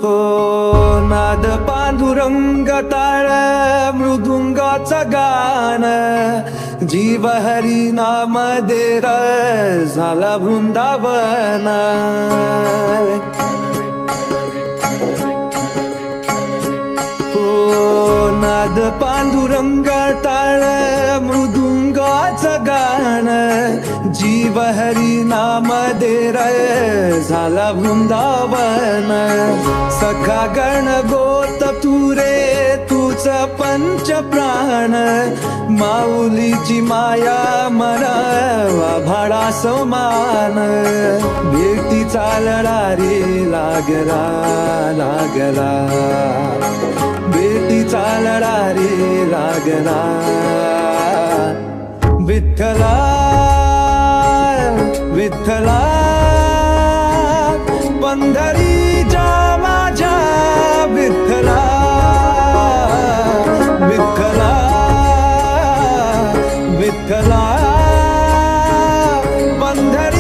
हो नाद पांडुरंग टाळ मृदुंगाचं गाण जीव हरी नाम दे र झाला वृंदावन हो नाद पांडुरंग टाळ मृदुंगाचं गाण जीव हरी नाम दे रे झाला वृंदावन सखा गण गोत तू रे तूच पंच प्राण माऊलीची माया मनावा भाडा समान भेटीचा लढा रे लागला लागला भेटीचा लढा रे लागला विठ्ठला विठ्ठला पंढरीच्या माझ्या विठ्ठला विठ्ठला विठ्ठला पंढरी